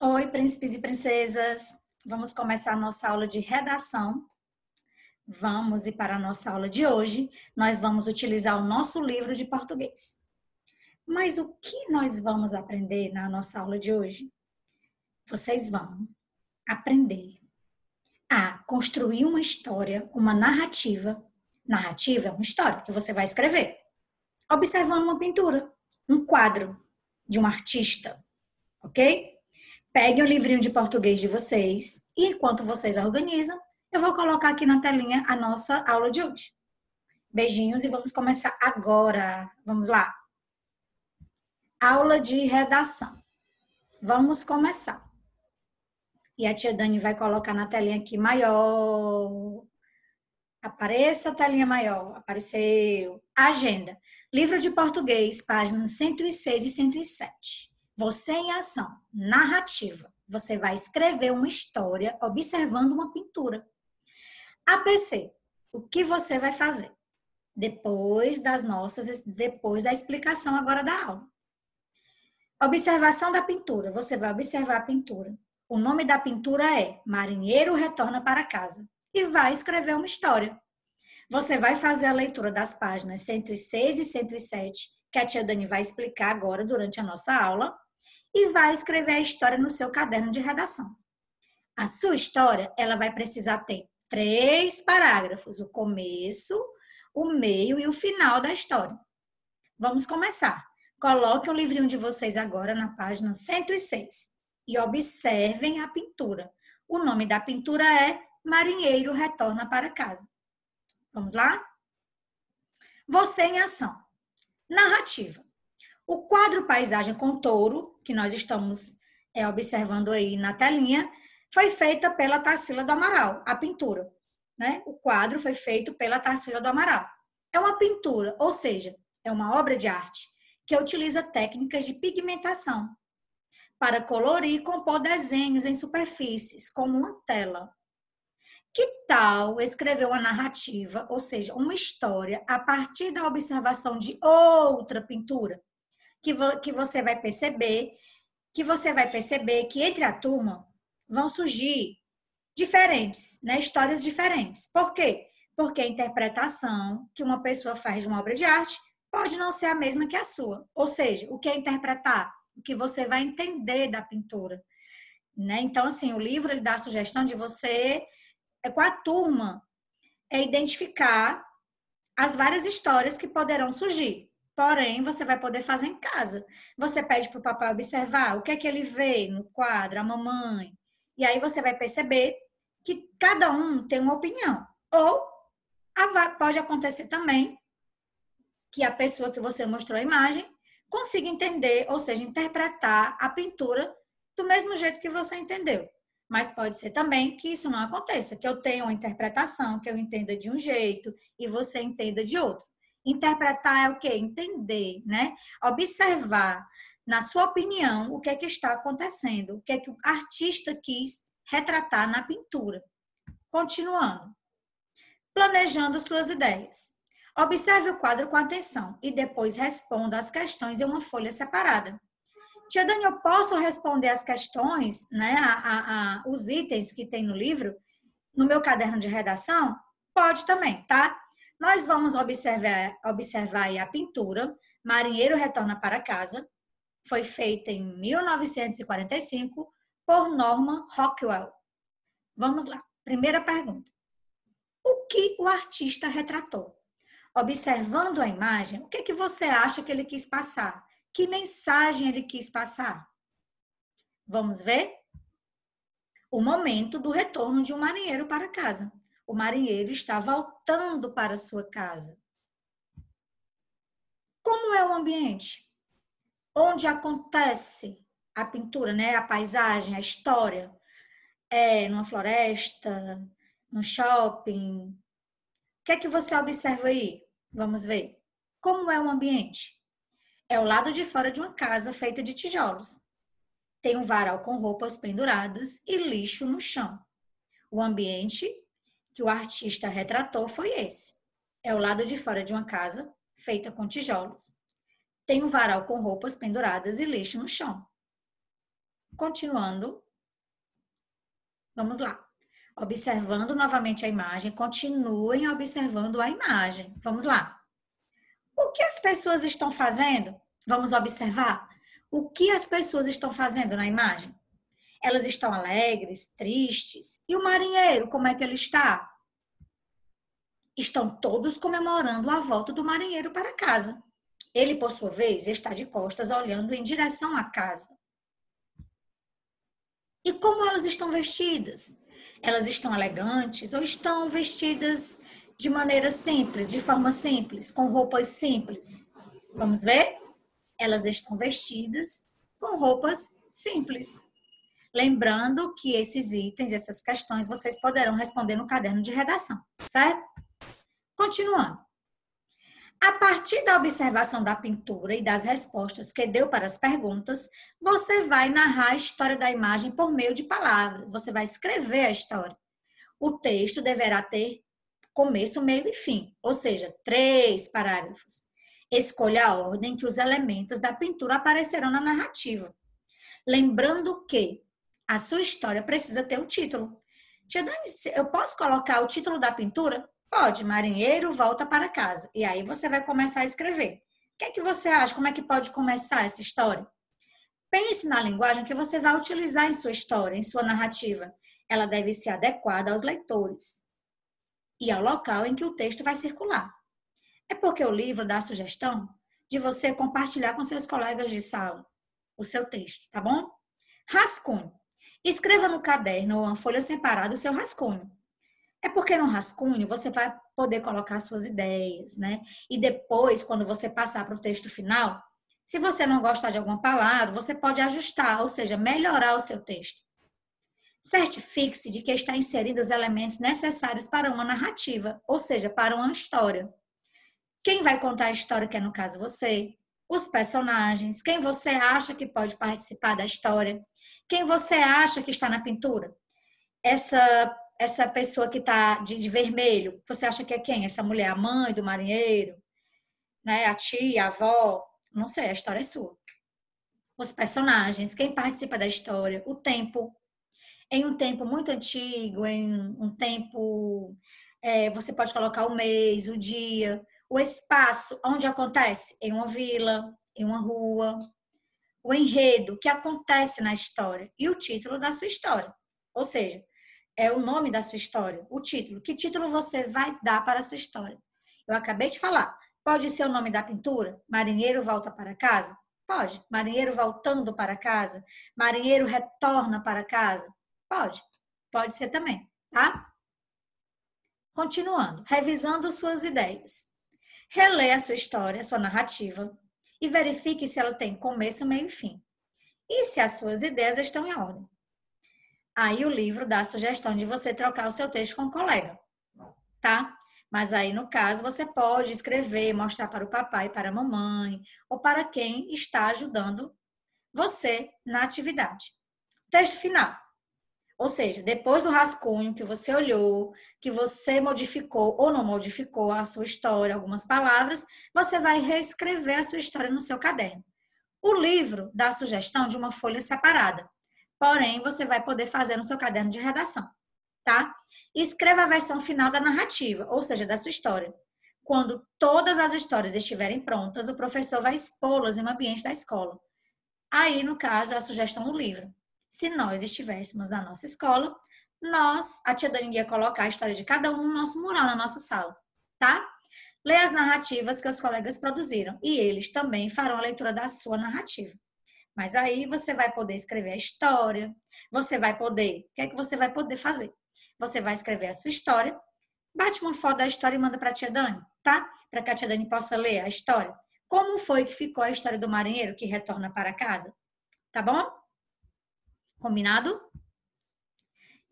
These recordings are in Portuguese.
Oi, príncipes e princesas. Vamos começar a nossa aula de redação. Vamos, e para a nossa aula de hoje, nós vamos utilizar o nosso livro de português. Mas o que nós vamos aprender na nossa aula de hoje? Vocês vão aprender a construir uma história, uma narrativa. Narrativa é uma história que você vai escrever, observando uma pintura, um quadro de um artista, ok? Peguem o livrinho de português de vocês e enquanto vocês organizam, eu vou colocar aqui na telinha a nossa aula de hoje. Beijinhos e vamos começar agora. Vamos lá. Aula de redação. Vamos começar. E a tia Dani vai colocar na telinha aqui maior. Apareça a telinha maior. Apareceu. Agenda. Livro de português, páginas 106 e 107. Você em ação. Narrativa. Você vai escrever uma história observando uma pintura. APC. O que você vai fazer? Depois da explicação agora da aula. Observação da pintura. Você vai observar a pintura. O nome da pintura é Marinheiro Retorna para Casa. E vai escrever uma história. Você vai fazer a leitura das páginas 106 e 107, que a tia Dani vai explicar agora durante a nossa aula, e vai escrever a história no seu caderno de redação. A sua história, ela vai precisar ter 3 parágrafos, o começo, o meio e o final da história. Vamos começar. Coloquem o livrinho de vocês agora na página 106 e observem a pintura. O nome da pintura é Marinheiro Retorna para Casa. Vamos lá? Você em ação. Narrativa. O quadro Paisagem com Touro, que nós estamos observando aí na telinha, foi feita pela Tarsila do Amaral, a pintura. Né? O quadro foi feito pela Tarsila do Amaral. É uma pintura, ou seja, é uma obra de arte que utiliza técnicas de pigmentação para colorir e compor desenhos em superfícies, como uma tela. Que tal escrever uma narrativa, ou seja, uma história, a partir da observação de outra pintura? Que você vai perceber que entre a turma vão surgir diferentes, né, histórias diferentes. Por quê? Porque a interpretação que uma pessoa faz de uma obra de arte pode não ser a mesma que a sua. Ou seja, o que é interpretar? O que você vai entender da pintura. Né? Então, assim, o livro ele dá a sugestão de você, com a turma, identificar as várias histórias que poderão surgir. Porém, você vai poder fazer em casa. Você pede para o papai observar o que é que ele vê no quadro, a mamãe. E aí você vai perceber que cada um tem uma opinião. Ou pode acontecer também que a pessoa que você mostrou a imagem consiga entender, ou seja, interpretar a pintura do mesmo jeito que você entendeu. Mas pode ser também que isso não aconteça, que eu tenha uma interpretação, que eu entenda de um jeito e você entenda de outro. Interpretar é o quê? Entender, né? Observar, na sua opinião, o que é que está acontecendo, o que é que o artista quis retratar na pintura. Continuando. Planejando suas ideias. Observe o quadro com atenção e depois responda as questões em uma folha separada. Tia Dani, eu posso responder as questões, né, os itens que tem no livro, no meu caderno de redação? Pode também, tá? Nós vamos observar aí a pintura, Marinheiro Retorna para Casa, foi feita em 1945 por Norman Rockwell. Vamos lá, primeira pergunta. O que o artista retratou? Observando a imagem, o que é que você acha que ele quis passar? Que mensagem ele quis passar? Vamos ver? O momento do retorno de um marinheiro para casa. O marinheiro está voltando para sua casa. Como é o ambiente? Onde acontece a pintura, né? A paisagem, a história? É numa floresta, num shopping? O que é que você observa aí? Vamos ver. Como é o ambiente? É o lado de fora de uma casa feita de tijolos. Tem um varal com roupas penduradas e lixo no chão. O ambiente que o artista retratou foi esse. É o lado de fora de uma casa feita com tijolos. Tem um varal com roupas penduradas e lixo no chão. Continuando, vamos lá. Observando novamente a imagem, continuem observando a imagem. Vamos lá. O que as pessoas estão fazendo? Vamos observar. O que as pessoas estão fazendo na imagem? Elas estão alegres, tristes? E o marinheiro, como é que ele está? Estão todos comemorando a volta do marinheiro para casa. Ele, por sua vez, está de costas, olhando em direção à casa. E como elas estão vestidas? Elas estão elegantes ou estão vestidas de maneira simples, de forma simples, com roupas simples? Vamos ver? Elas estão vestidas com roupas simples. Lembrando que esses itens, essas questões, vocês poderão responder no caderno de redação, certo? Continuando. A partir da observação da pintura e das respostas que deu para as perguntas, você vai narrar a história da imagem por meio de palavras. Você vai escrever a história. O texto deverá ter começo, meio e fim, ou seja, 3 parágrafos. Escolha a ordem que os elementos da pintura aparecerão na narrativa. Lembrando que a sua história precisa ter um título. Tia Dani, eu posso colocar o título da pintura? Pode, marinheiro volta para casa. E aí você vai começar a escrever. O que é que você acha? Como é que pode começar essa história? Pense na linguagem que você vai utilizar em sua história, em sua narrativa. Ela deve ser adequada aos leitores e ao local em que o texto vai circular. É porque o livro dá a sugestão de você compartilhar com seus colegas de sala o seu texto, tá bom? Rascunho. Escreva no caderno ou uma folha separada o seu rascunho. É porque no rascunho você vai poder colocar suas ideias, né? E depois, quando você passar para o texto final, se você não gostar de alguma palavra, você pode ajustar, ou seja, melhorar o seu texto. Certifique-se de que está inserindo os elementos necessários para uma narrativa, ou seja, para uma história. Quem vai contar a história, que é no caso você, os personagens, quem você acha que pode participar da história, quem você acha que está na pintura. Essa pessoa que está de vermelho, você acha que é quem? Essa mulher, a mãe do marinheiro, né? A tia, a avó, não sei, a história é sua. Os personagens, quem participa da história, o tempo. Em um tempo muito antigo, em um tempo, você pode colocar o mês, o dia, o espaço, onde acontece? Em uma vila, em uma rua. O enredo, o que acontece na história e o título da sua história. Ou seja, é o nome da sua história, o título. Que título você vai dar para a sua história? Eu acabei de falar. Pode ser o nome da pintura? Marinheiro volta para casa? Pode. Marinheiro voltando para casa? Marinheiro retorna para casa? Pode. Pode ser também, tá? Continuando. Revisando suas ideias. Releia a sua história, a sua narrativa e verifique se ela tem começo, meio e fim. E se as suas ideias estão em ordem. Aí o livro dá a sugestão de você trocar o seu texto com um colega, tá? Mas aí, no caso, você pode escrever, mostrar para o papai, para a mamãe, ou para quem está ajudando você na atividade. Texto final. Ou seja, depois do rascunho que você olhou, que você modificou ou não modificou a sua história, algumas palavras, você vai reescrever a sua história no seu caderno. O livro dá a sugestão de uma folha separada. Porém, você vai poder fazer no seu caderno de redação, tá? Escreva a versão final da narrativa, ou seja, da sua história. Quando todas as histórias estiverem prontas, o professor vai expô-las no ambiente da escola. Aí, no caso, é a sugestão do livro. Se nós estivéssemos na nossa escola, a tia Dani ia colocar a história de cada um no nosso mural, na nossa sala, tá? Lê as narrativas que os colegas produziram e eles também farão a leitura da sua narrativa. Mas aí você vai poder escrever a história, você vai poder, o que é que você vai poder fazer? Você vai escrever a sua história, bate uma foto da história e manda para a tia Dani, tá? Para que a tia Dani possa ler a história. Como foi que ficou a história do marinheiro que retorna para casa? Tá bom? Combinado?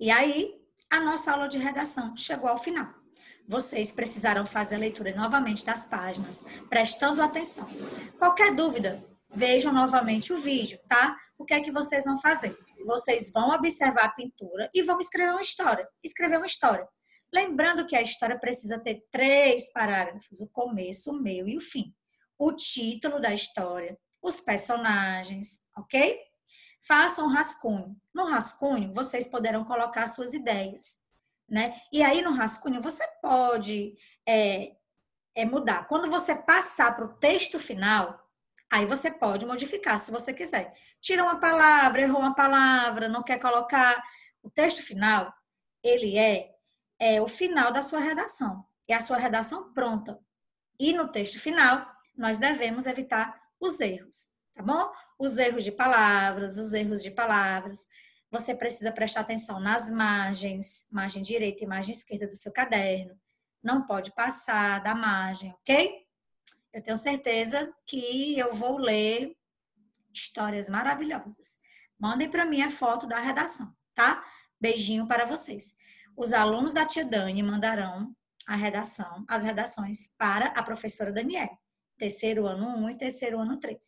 E aí, a nossa aula de redação chegou ao final. Vocês precisarão fazer a leitura novamente das páginas, prestando atenção. Qualquer dúvida, vejam novamente o vídeo, tá? O que é que vocês vão fazer? Vocês vão observar a pintura e vão escrever uma história. Escrever uma história. Lembrando que a história precisa ter 3 parágrafos, o começo, o meio e o fim. O título da história, os personagens, ok? façam um rascunho. No rascunho, vocês poderão colocar suas ideias, né? E aí, no rascunho, você pode mudar. Quando você passar para o texto final, aí você pode modificar, se você quiser. Tira uma palavra, errou uma palavra, não quer colocar. O texto final, ele é o final da sua redação. É a sua redação pronta. E no texto final, nós devemos evitar os erros, tá bom? Os erros de palavras, os erros de palavras. Você precisa prestar atenção nas margens, margem direita e margem esquerda do seu caderno. Não pode passar da margem, ok? Eu tenho certeza que eu vou ler histórias maravilhosas. Mandem para mim a foto da redação, tá? Beijinho para vocês. Os alunos da tia Dani mandarão as redações para a professora Daniela. Terceiro ano 1 e terceiro ano 3.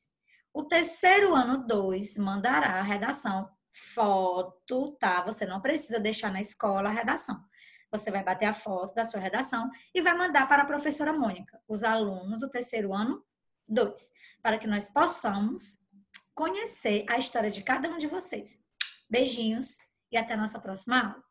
O terceiro ano 2 mandará a redação foto, tá? Você não precisa deixar na escola a redação. Você vai bater a foto da sua redação e vai mandar para a professora Mônica, os alunos do terceiro ano 2, para que nós possamos conhecer a história de cada um de vocês. Beijinhos e até a nossa próxima aula.